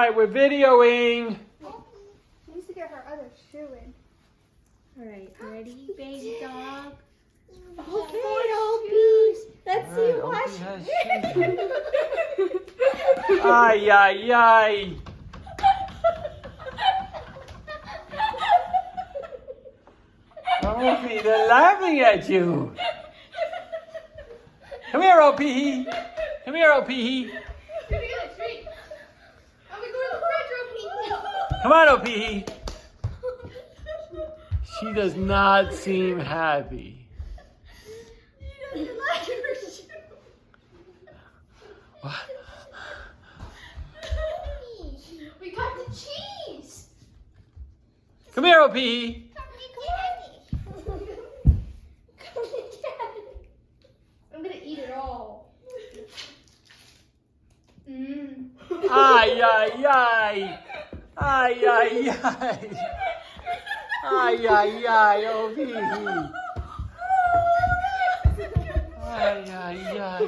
Alright, we're videoing. She needs to get her other shoe in. Alright, ready, baby dog? Okay, Opie. Let's see you wash. Ay, ay, ay. Opie, they're laughing at you. Come here, Opie. Come here, Opie. Come on, Opie. She does not seem happy. What? We got the cheese. Come here, Opie. I'm gonna eat it all. Ay, ay, ay. Ay, ay, ay. Ay, ay, ay, Opie. Ay, ay, ay.